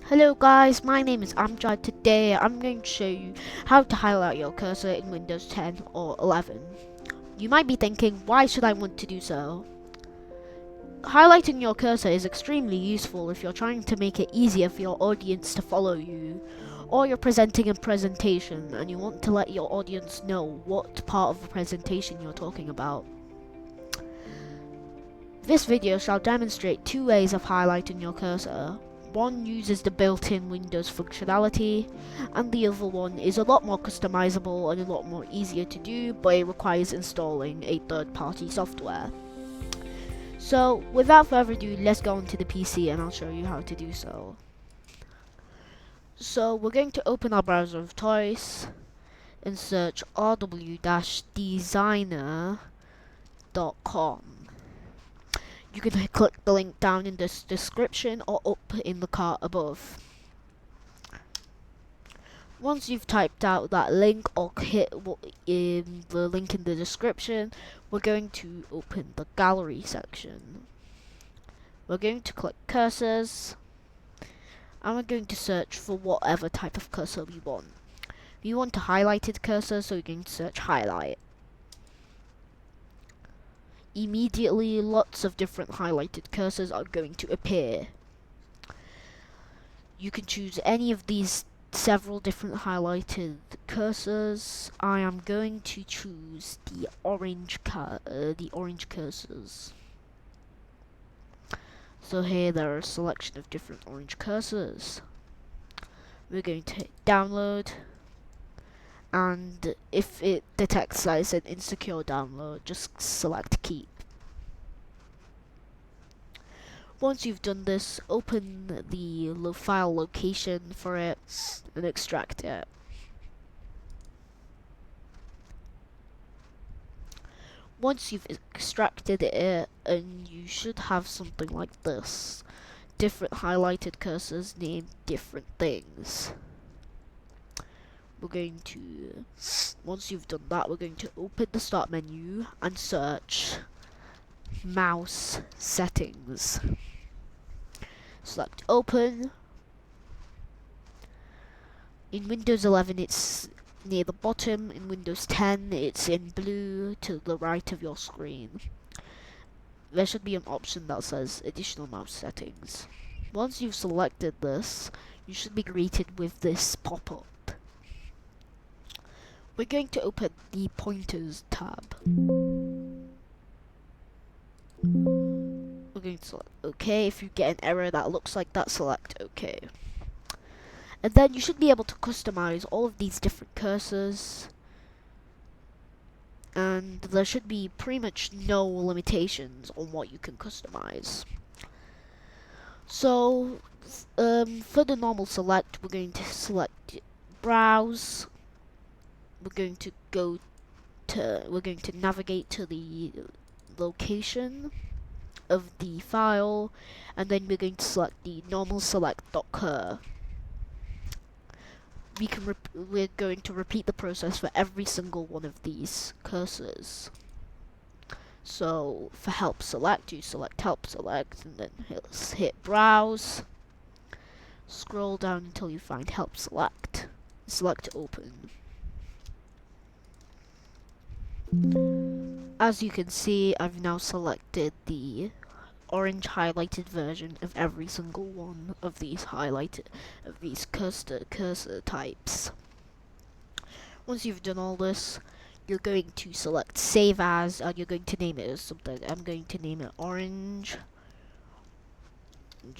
Hello guys, my name is Amjad. Today I'm going to show you how to highlight your cursor in Windows 10 or 11. You might be thinking, why should I want to do so? Highlighting your cursor is extremely useful if you're trying to make it easier for your audience to follow you, or you're presenting a presentation and you want to let your audience know what part of the presentation you're talking about. This video shall demonstrate two ways of highlighting your cursor. One uses the built-in Windows functionality, and the other one is a lot more customizable and a lot more easier to do, but it requires installing a third-party software. So, without further ado, let's go onto the PC and I'll show you how to do so. So, we're going to open our browser of choice and search rw-designer.com. You can click the link down in this description or up in the card above. Once you've typed out that link or hit in the link in the description, we're going to open the gallery section. We're going to click cursors, and we're going to search for whatever type of cursor we want. We want a highlighted cursor, so we're going to search highlight. Immediately, lots of different highlighted cursors are going to appear. You can choose any of these several different highlighted cursors. I am going to choose the orange cursors. So here there are a selection of different orange cursors. We're going to hit download, and if it detects that it's an insecure download, just select keep. Once you've done this, open the file location for it and extract it. Once you've extracted it, and you should have something like this. Different highlighted cursors named different things. We're going to, once you've done that, we're going to open the start menu and search mouse settings. Select open. In Windows 11 it's near the bottom, in Windows 10 it's in blue to the right of your screen. There should be an option that says additional mouse settings. Once you've selected this, you should be greeted with this pop-up. We're going to open the pointers tab. We're going to select OK. If you get an error that looks like that, select OK. And then you should be able to customize all of these different cursors. And there should be pretty much no limitations on what you can customize. So, for the normal select, we're going to select browse. We're going to navigate to the location of the file, and then we're going to select the normal select.cur. We're going to repeat the process for every single one of these cursors. So for help select, you select help select, and then hit browse. Scroll down until you find help select. Select open. As you can see, I've now selected the orange highlighted version of every single one of these cursor types. Once you've done all this, you're going to select save as, and you're going to name it as something. I'm going to name it orange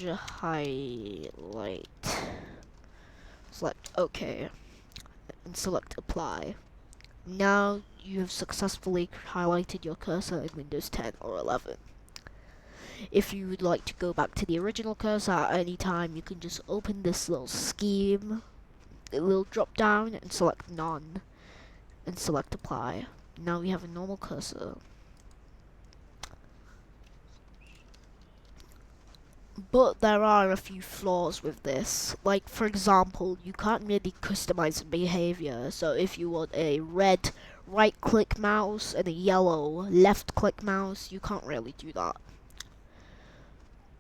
highlight. Select OK and select apply. Now you have successfully highlighted your cursor in Windows 10 or 11. If you would like to go back to the original cursor at any time, you can just open this little scheme, a little drop down, and select none, and select apply. Now we have a normal cursor. But there are a few flaws with this. Like, for example, you can't really customize the behavior. So if you want a red right click mouse and a yellow left click mouse, you can't really do that.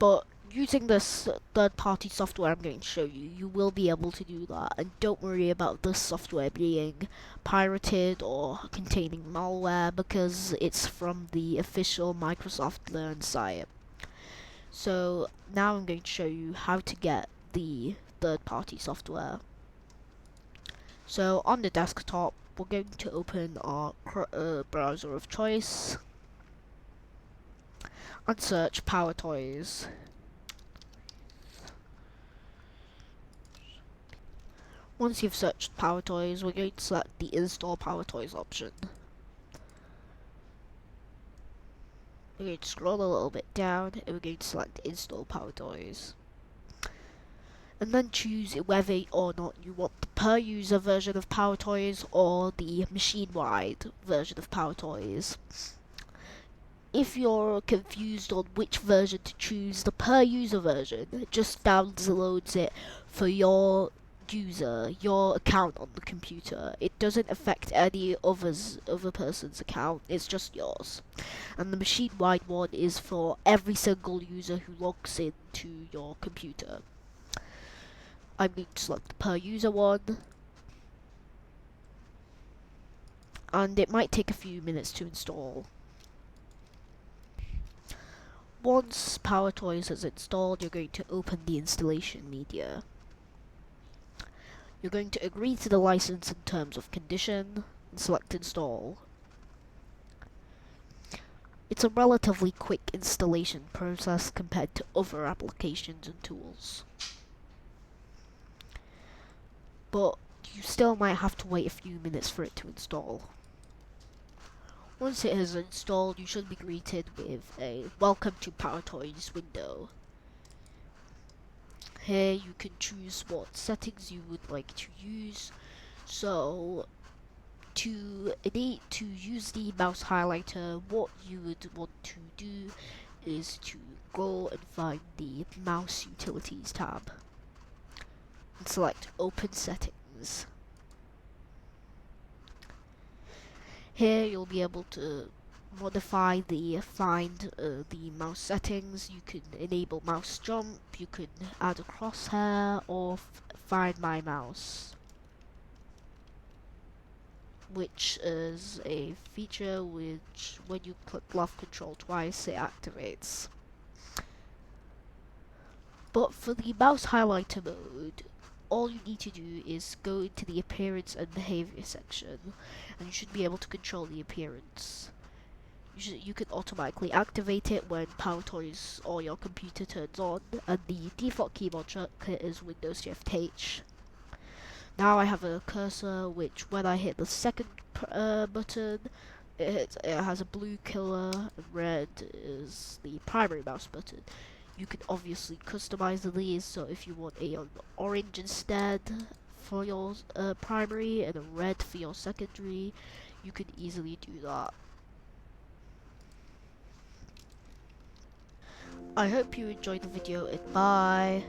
But using this third-party software I'm going to show you, you will be able to do that, and don't worry about this software being pirated or containing malware, because it's from the official Microsoft Learn site. So now I'm going to show you how to get the third-party software. So on the desktop, we're going to open our browser of choice and search PowerToys. Once you've searched PowerToys, we're going to select the Install PowerToys option. We're going to scroll a little bit down and we're going to select Install PowerToys. And then choose whether or not you want the per user version of PowerToys or the machine-wide version of PowerToys. If you're confused on which version to choose, the per user version just downloads it for your user, your account on the computer. It doesn't affect any other person's account, it's just yours. And the machine-wide one is for every single user who logs into your computer. I'm going to select the per user one, and it might take a few minutes to install. Once PowerToys is installed, you're going to open the installation media. You're going to agree to the license and terms of condition and select install. It's a relatively quick installation process compared to other applications and tools, but you still might have to wait a few minutes for it to install. Once it has installed, you should be greeted with a Welcome to PowerToys window. Here you can choose what settings you would like to use. So to use the mouse highlighter, what you would want to do is to go and find the Mouse Utilities tab and select Open Settings. Here you'll be able to modify the mouse settings. You can enable mouse jump, you can add a crosshair, or find my mouse, which is a feature which when you click left control twice it activates. But for the mouse highlighter mode, all you need to do is go into the appearance and behavior section, and you should be able to control the appearance. You can automatically activate it when PowerToys or your computer turns on, and the default keyboard shortcut is Windows Shift H. Now I have a cursor which, when I hit the second button, it has a blue color, and red is the primary mouse button. You can obviously customize these, so if you want an orange instead for your primary and a red for your secondary, you can easily do that. I hope you enjoyed the video, and bye!